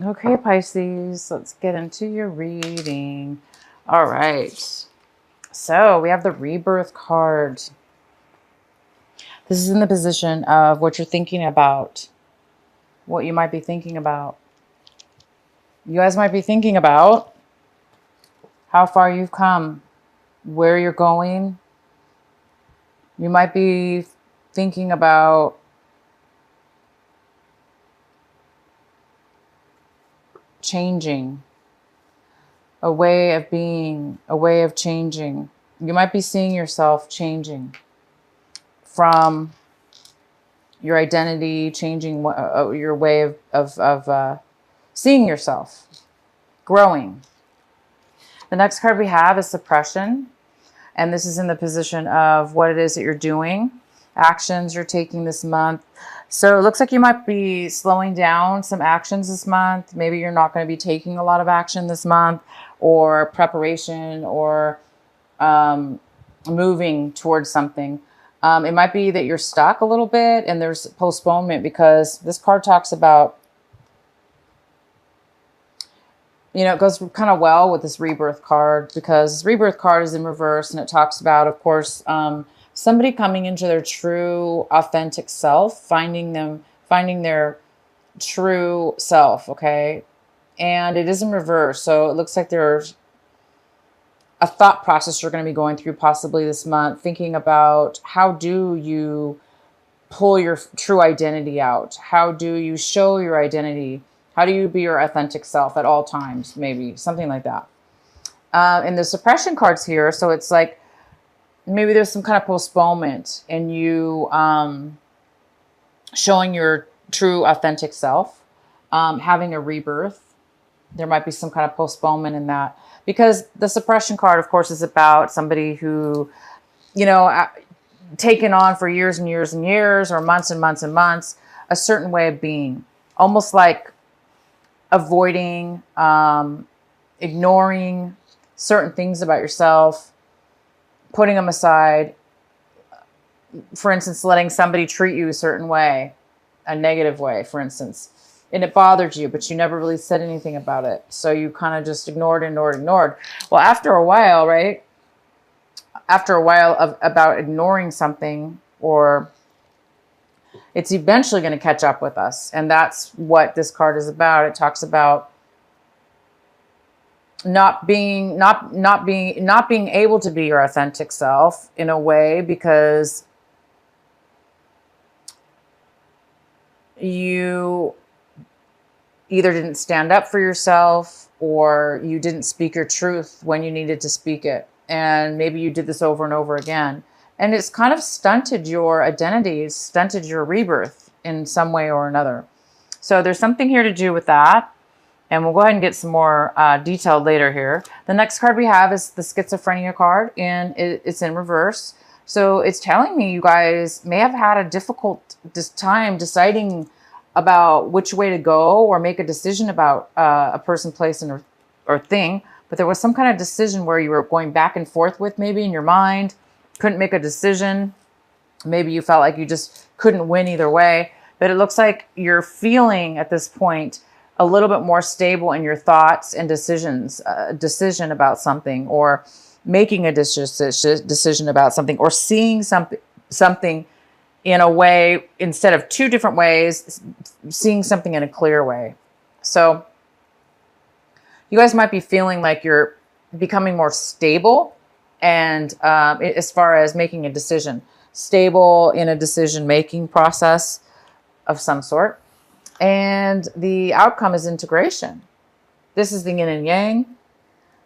Okay, Pisces, let's get into your reading. All right. So we have the rebirth card. This is in the position of what you're thinking about, what you might be thinking about. You guys might be thinking about how far you've come, where you're going. You might be thinking about changing, a way of being, a way of changing. You might be seeing yourself changing from your identity, changing your way of seeing yourself, growing. The next card we have is suppression. And this is in the position of what it is that you're doing, actions you're taking this month. So it looks like you might be slowing down some actions this month. Maybe you're not going to be taking a lot of action this month, or preparation, or moving towards something. It might be that you're stuck a little bit and there's postponement, because this card talks about, you know, it goes kind of well with this rebirth card, because this rebirth card is in reverse, and it talks about, of course, somebody coming into their true, authentic self, finding their true self. Okay. And it is in reverse. So it looks like there's a thought process you're going to be going through possibly this month, thinking about how do you pull your true identity out? How do you show your identity? How do you be your authentic self at all times? Maybe something like that. And the suppression cards here, so it's like maybe there's some kind of postponement in you showing your true authentic self, having a rebirth. There might be some kind of postponement in that, because the suppression card, of course, is about somebody who, you know, taken on for years and years and years, or months and months and months, a certain way of being, almost like avoiding, ignoring certain things about yourself, putting them aside. For instance, letting somebody treat you a certain way, a negative way, for instance, and it bothered you, but you never really said anything about it. So you kind of just ignored. Well, after a while, right? After a while of about ignoring something, or it's eventually going to catch up with us. And that's what this card is about. It talks about not being able to be your authentic self in a way, because you either didn't stand up for yourself, or you didn't speak your truth when you needed to speak it. And maybe you did this over and over again. And it's kind of stunted your identity, it's stunted your rebirth in some way or another. So there's something here to do with that. And we'll go ahead and get some more detailed later here. The next card we have is the schizophrenia card, and it's in reverse. So it's telling me you guys may have had a difficult time deciding about which way to go, or make a decision about a person, place, or thing. But there was some kind of decision where you were going back and forth with, maybe in your mind, couldn't make a decision. Maybe you felt like you just couldn't win either way. But it looks like you're feeling at this point a little bit more stable in your thoughts and decisions, decision about something, or making a decision about something, or seeing something in a way, instead of two different ways, seeing something in a clear way. So you guys might be feeling like you're becoming more stable, and as far as making a decision, stable in a decision-making process of some sort. And the outcome is integration. This is the yin and yang.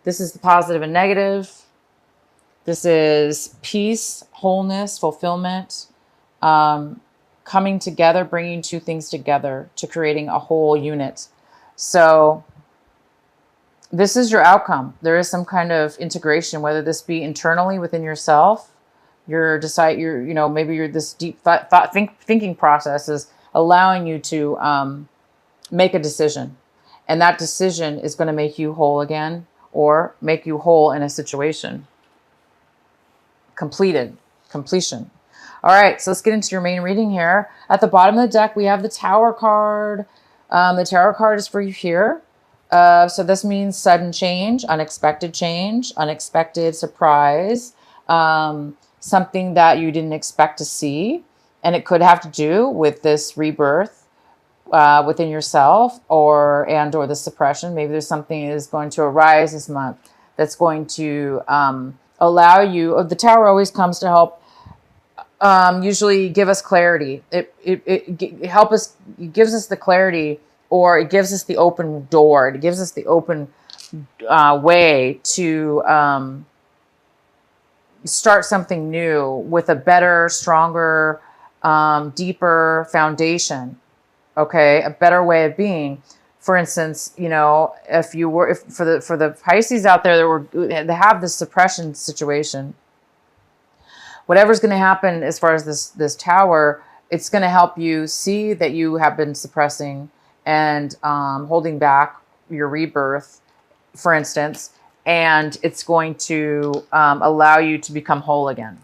This is the positive and negative. This is peace, wholeness, fulfillment, coming together, bringing two things together to creating a whole unit. So this is your outcome. There is some kind of integration, whether this be internally within yourself, maybe this deep thinking process is allowing you to make a decision. And that decision is going to make you whole again, or make you whole in a situation. Completion. All right, so let's get into your main reading here. At the bottom of the deck, we have the Tower card. The tarot card is for you here. So this means sudden change, unexpected surprise, something that you didn't expect to see. And it could have to do with this rebirth within yourself or the suppression. Maybe there's something that is going to arise this month that's going to allow you. The tower always comes to help usually give us clarity. It help us, it gives us the clarity, or it gives us the open door. It gives us the open way to start something new with a better, stronger, deeper foundation. Okay, a better way of being. For instance, you know, if for the Pisces out there that have this suppression situation, whatever's going to happen as far as this tower, it's going to help you see that you have been suppressing and holding back your rebirth, for instance, and it's going to allow you to become whole again.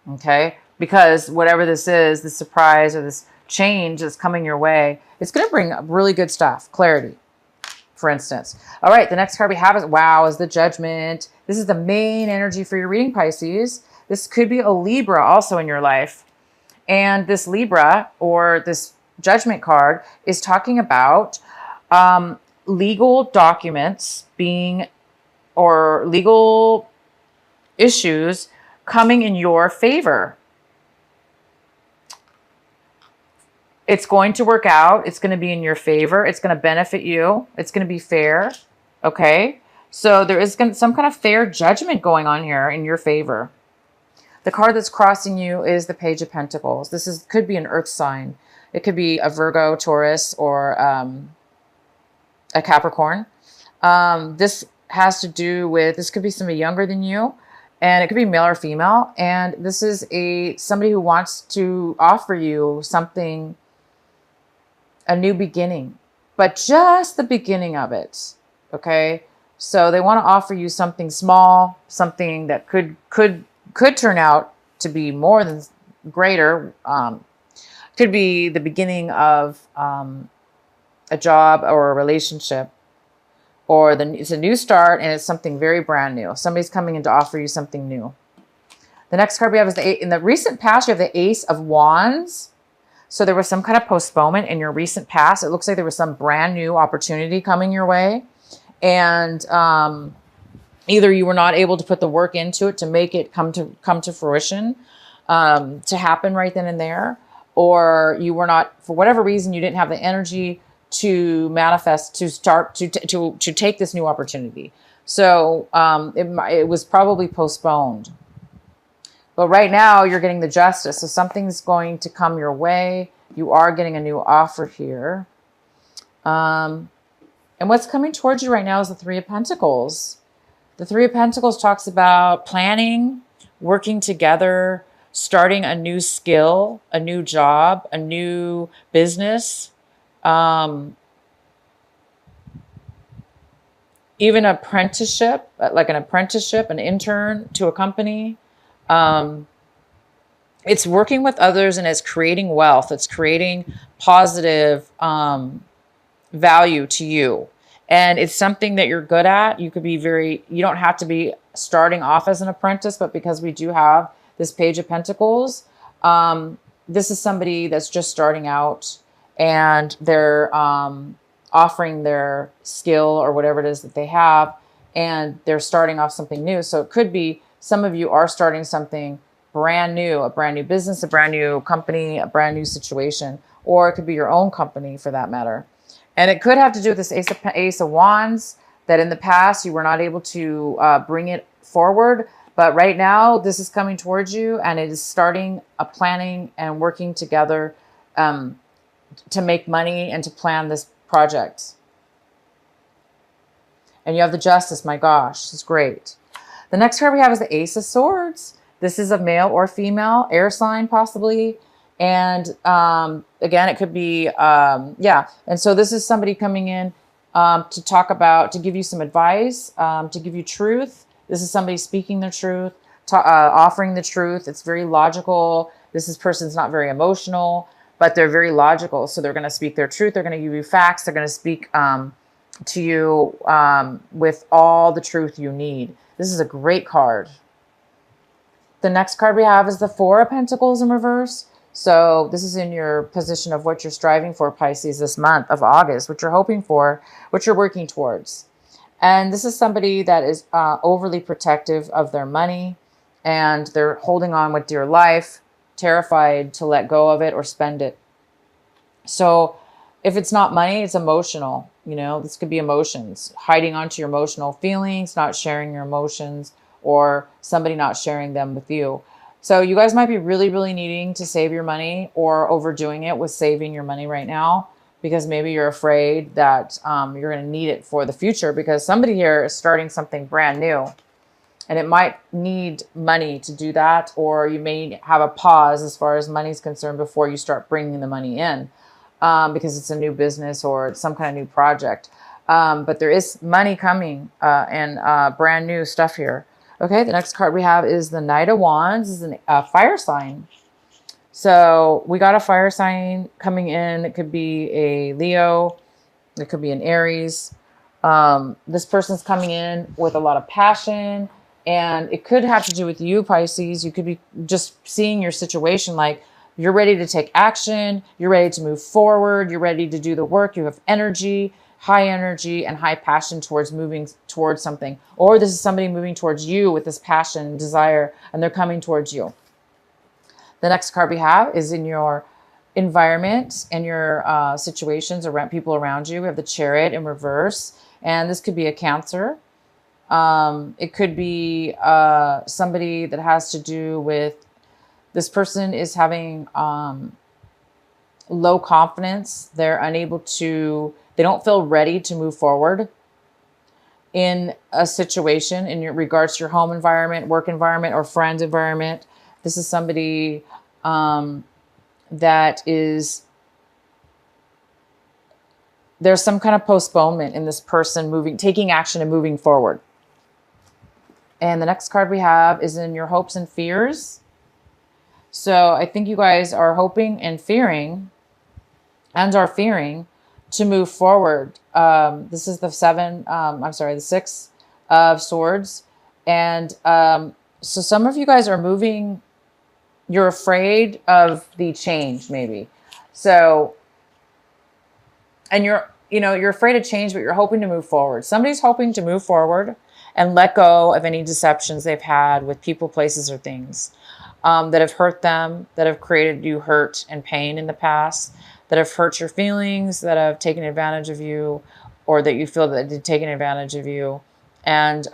Okay, because whatever this is, this surprise or this change that's coming your way, it's going to bring really good stuff, clarity, for instance. All right, the next card we have is the Judgment. This is the main energy for your reading, Pisces. This could be a Libra also in your life. And this Libra, or this Judgment card, is talking about legal documents being, or legal issues coming in your favor. It's going to work out. It's going to be in your favor. It's going to benefit you. It's going to be fair. Okay. So there is some kind of fair judgment going on here in your favor. The card that's crossing you is the Page of Pentacles. This could be an earth sign. It could be a Virgo, Taurus, or a Capricorn. This has to do with, this could be somebody younger than you, and it could be male or female. And this is somebody who wants to offer you something, a new beginning, but just the beginning of it. Okay. So they want to offer you something small, something that could turn out to be more than greater. Could be the beginning of a job or a relationship, or it's a new start and it's something very brand new. Somebody's coming in to offer you something new. The next card we have is in the recent past, you have the Ace of Wands. So there was some kind of postponement in your recent past. It looks like there was some brand new opportunity coming your way. And either you were not able to put the work into it to make it come to fruition, to happen right then and there, or you were not, for whatever reason, you didn't have the energy to manifest, to start, to take this new opportunity. So it was probably postponed. But right now you're getting the Justice. So something's going to come your way. You are getting a new offer here. And what's coming towards you right now is the Three of Pentacles. The Three of Pentacles talks about planning, working together, starting a new skill, a new job, a new business, even apprenticeship, like an apprenticeship, an intern to a company. It's working with others, and it's creating wealth. It's creating positive value to you. And it's something that you're good at. You could be you don't have to be starting off as an apprentice, but because we do have this Page of Pentacles, this is somebody that's just starting out, and they're offering their skill or whatever it is that they have, and they're starting off something new. So it could be some of you are starting something brand new, a brand new business, a brand new company, a brand new situation, or it could be your own company for that matter. And it could have to do with this Ace of Wands, that in the past you were not able to bring it forward. But right now this is coming towards you, and it is starting a planning and working together to make money and to plan this project. And you have the Justice. My gosh, it's great. The next card we have is the Ace of Swords. This is a male or female, air sign possibly. And again, it could be, yeah. And so this is somebody coming in to talk about, to give you some advice, to give you truth. This is somebody speaking the truth, offering the truth. It's very logical. This person's not very emotional. but they're very logical. So they're going to speak their truth. They're going to give you facts. They're going to speak to you with all the truth you need. This is a great card. The next card we have is the Four of Pentacles in reverse. So this is in your position of what you're striving for, Pisces, this month of August, what you're hoping for, what you're working towards. And this is somebody that is overly protective of their money, and they're holding on with dear life, terrified to let go of it or spend it. So if it's not money, it's emotional. You know, this could be emotions, hiding onto your emotional feelings, not sharing your emotions, or somebody not sharing them with you. So you guys might be really, really needing to save your money, or overdoing it with saving your money right now, because maybe you're afraid that you're going to need it for the future, because somebody here is starting something brand new. And it might need money to do that, or you may have a pause as far as money is concerned before you start bringing the money in, because it's a new business or it's some kind of new project. But there is money coming and brand new stuff here. Okay, the next card we have is the Knight of Wands. This is a fire sign. So we got a fire sign coming in. It could be a Leo. It could be an Aries. This person's coming in with a lot of passion. And it could have to do with you, Pisces. You could be just seeing your situation like you're ready to take action. You're ready to move forward. You're ready to do the work. You have energy, high energy, and high passion towards moving towards something. Or this is somebody moving towards you with this passion and desire, and they're coming towards you. The next card we have is in your environment and your situations around people around you. We have the Chariot in reverse. And this could be a Cancer. It could be somebody that has to do with, this person is having low confidence. They're unable to, they don't feel ready to move forward in a situation in your regards to your home environment, work environment, or friend environment. This is somebody that is, there's some kind of postponement in this person taking action and moving forward. And the next card we have is in your hopes and fears. So I think you guys are hoping and fearing, and are fearing to move forward. This is the the Six of Swords. And so some of you guys are moving, you're afraid of the change maybe. So, and you're afraid of change, but you're hoping to move forward. Somebody's hoping to move forward and let go of any deceptions they've had with people, places, or things that have hurt them, that have created you hurt and pain in the past, that have hurt your feelings, that have taken advantage of you, or that you feel that they've taken advantage of you. And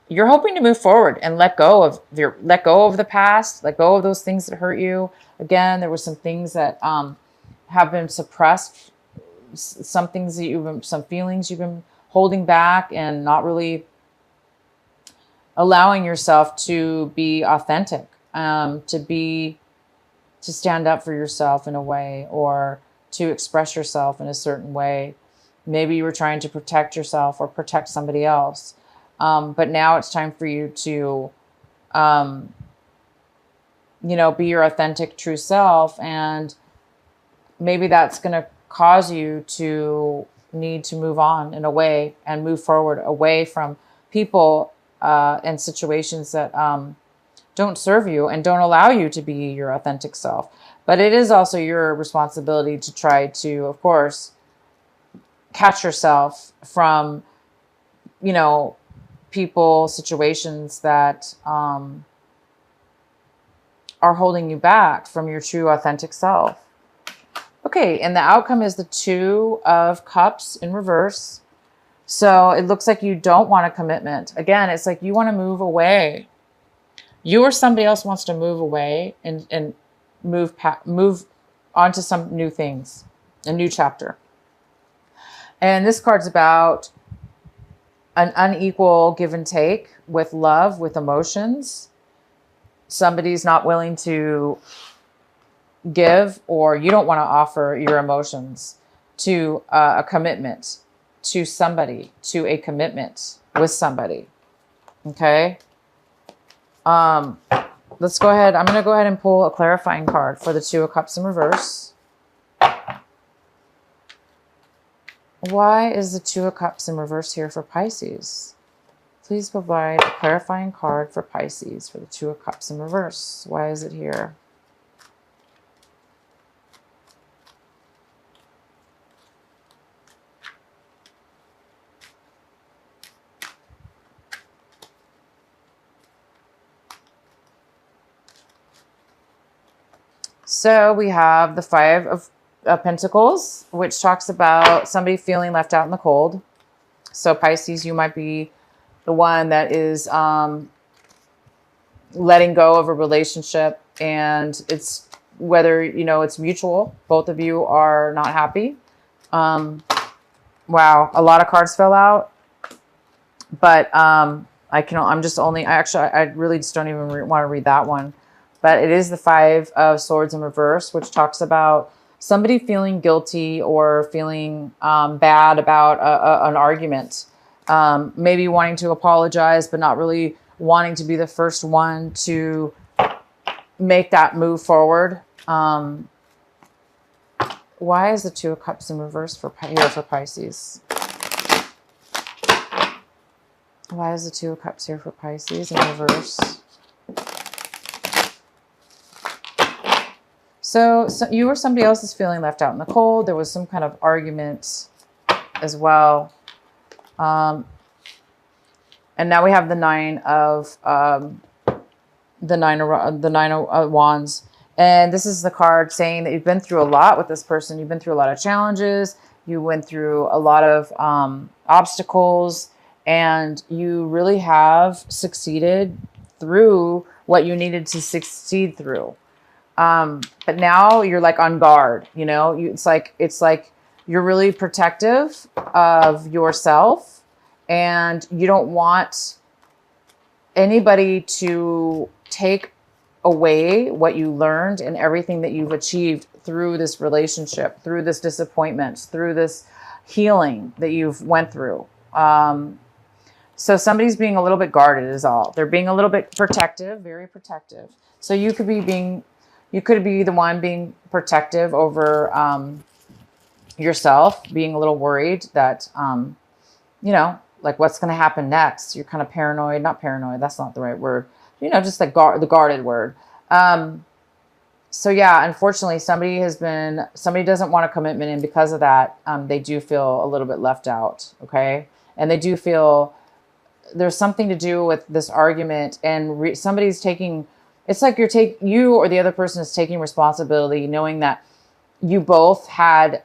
you're hoping to move forward and let go of the past, let go of those things that hurt you. Again, there were some things that have been suppressed, some feelings you've been holding back and not really allowing yourself to be authentic, to stand up for yourself in a way, or to express yourself in a certain way. Maybe you were trying to protect yourself or protect somebody else. But now it's time for you to, be your authentic, true self. And maybe that's going to cause you to need to move on in a way and move forward away from people and situations that don't serve you and don't allow you to be your authentic self. But it is also your responsibility to try to, of course, catch yourself from, people, situations that are holding you back from your true authentic self. Okay, and the outcome is the Two of Cups in reverse. So it looks like you don't want a commitment. Again, it's like you want to move away. You or somebody else wants to move away and move on to some new things, a new chapter. And this card's about an unequal give and take with love, with emotions. Somebody's not willing to give, or you don't want to offer your emotions to a commitment to somebody, to a commitment with somebody. Okay. let's go ahead. I'm going to go ahead and pull a clarifying card for the Two of Cups in reverse. Why is the Two of Cups in reverse here for Pisces? Please provide a clarifying card for Pisces for the Two of Cups in reverse. Why is it here? So we have the Five of Pentacles, which talks about somebody feeling left out in the cold. So Pisces, you might be the one that is letting go of a relationship, and it's whether, you know, it's mutual. Both of you are not happy. Wow, a lot of cards fell out, but I really just don't even want to read that one. But it is the Five of Swords in reverse, which talks about somebody feeling guilty or feeling bad about an argument. Maybe wanting to apologize, but not really wanting to be the first one to make that move forward. Why is the Two of Cups in reverse here for Pisces? Why is the Two of Cups here for Pisces in reverse? So you or somebody else is feeling left out in the cold. There was some kind of argument as well. And now we have the Nine of Wands. And this is the card saying that you've been through a lot with this person. You've been through a lot of challenges. You went through a lot of obstacles, and you really have succeeded through what you needed to succeed through. But now you're like on guard, you know, it's like you're really protective of yourself, and you don't want anybody to take away what you learned and everything that you've achieved through this relationship, through this disappointment, through this healing that you've went through. So somebody's being a little bit guarded is all. They're being a little bit protective, very protective. So you could be the one being protective over yourself, being a little worried that, you know, like what's going to happen next. You're kind of paranoid, not paranoid. That's not the right word. You know, just like the guarded word. So yeah, unfortunately, somebody doesn't want a commitment. And because of that, they do feel a little bit left out. Okay. And they do feel there's something to do with this argument, and somebody's taking, it's like you or the other person is taking responsibility, knowing that you both had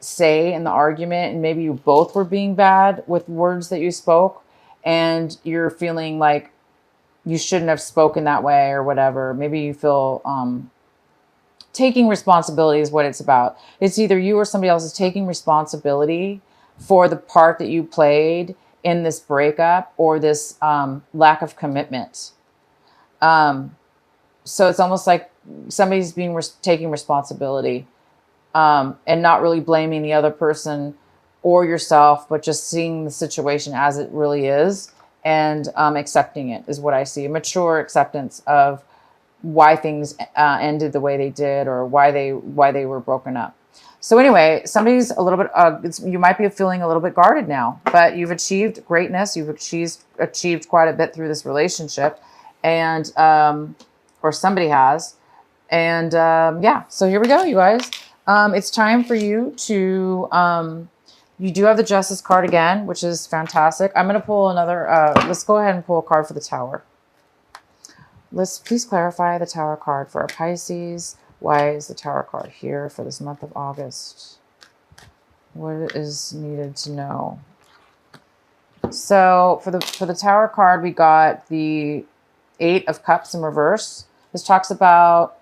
say in the argument, and maybe you both were being bad with words that you spoke, and you're feeling like you shouldn't have spoken that way or whatever. Maybe you feel taking responsibility is what it's about. It's either you or somebody else is taking responsibility for the part that you played in this breakup or this lack of commitment. So it's almost like somebody's taking responsibility and not really blaming the other person or yourself, but just seeing the situation as it really is and accepting it is what I see. A mature acceptance of why things ended the way they did, or why they were broken up. So anyway, somebody's a little bit, you might be feeling a little bit guarded now, but you've achieved greatness. You've achieved quite a bit through this relationship, and, or somebody has. And yeah, so here we go, you guys. It's time for you to, you do have the Justice card again, which is fantastic. I'm going to pull another, let's go ahead and pull a card for the Tower. Let's please clarify the Tower card for our Pisces. Why is the Tower card here for this month of August? What is needed to know? So for the Tower card, we got the Eight of Cups in reverse. This talks about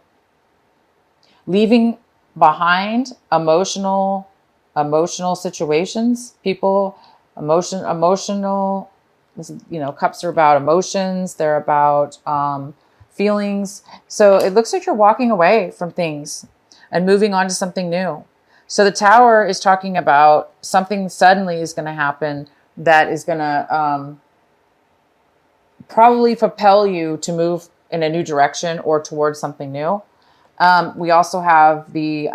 leaving behind emotional situations, people, emotional, you know, cups are about emotions. They're about feelings. So it looks like you're walking away from things and moving on to something new. So the Tower is talking about something suddenly is going to happen that is going to probably propel you to move in a new direction or towards something new. We also have the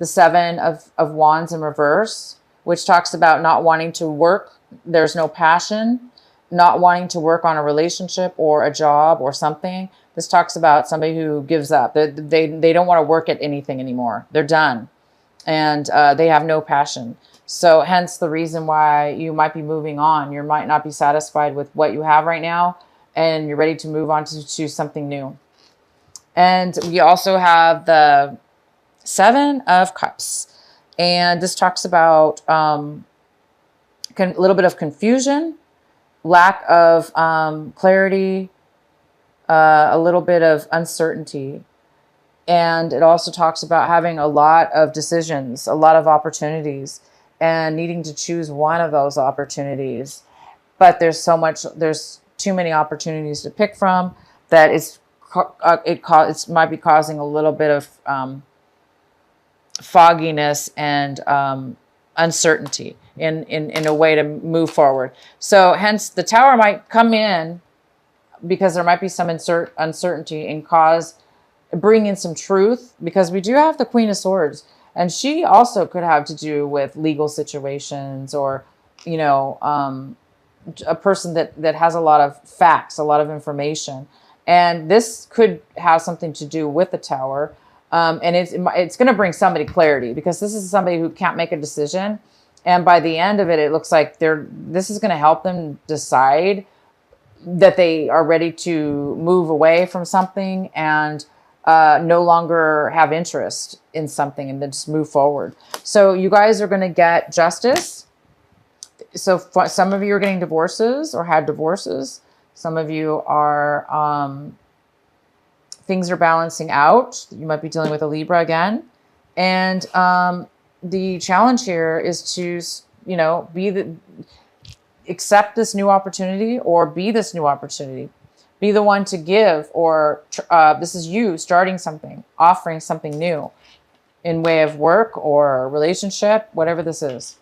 Seven of Wands in reverse, which talks about not wanting to work. There's no passion, not wanting to work on a relationship or a job or something. This talks about somebody who gives up. They don't want to work at anything anymore. They're done. And they have no passion. So hence the reason why you might be moving on. You might not be satisfied with what you have right now, and you're ready to move on to something new. And we also have the Seven of Cups. And this talks about a little bit of confusion, lack of clarity, a little bit of uncertainty. And it also talks about having a lot of decisions, a lot of opportunities, and needing to choose one of those opportunities. But there's too many opportunities to pick from that it might be causing a little bit of fogginess and uncertainty in a way to move forward. So hence the Tower might come in because there might be some uncertainty and bring in some truth, because we do have the Queen of Swords, and she also could have to do with legal situations, or, a person that has a lot of facts, a lot of information. And this could have something to do with the Tower. And it's going to bring somebody clarity, because this is somebody who can't make a decision. And by the end of it, it looks like this is going to help them decide that they are ready to move away from something and no longer have interest in something, and then just move forward. So you guys are going to get justice. So some of you are getting divorces or had divorces. Some of you are, things are balancing out. You might be dealing with a Libra again. And the challenge here is to, accept this new opportunity, or be this new opportunity. Be the one to give, or this is you starting something, offering something new in way of work or relationship, whatever this is.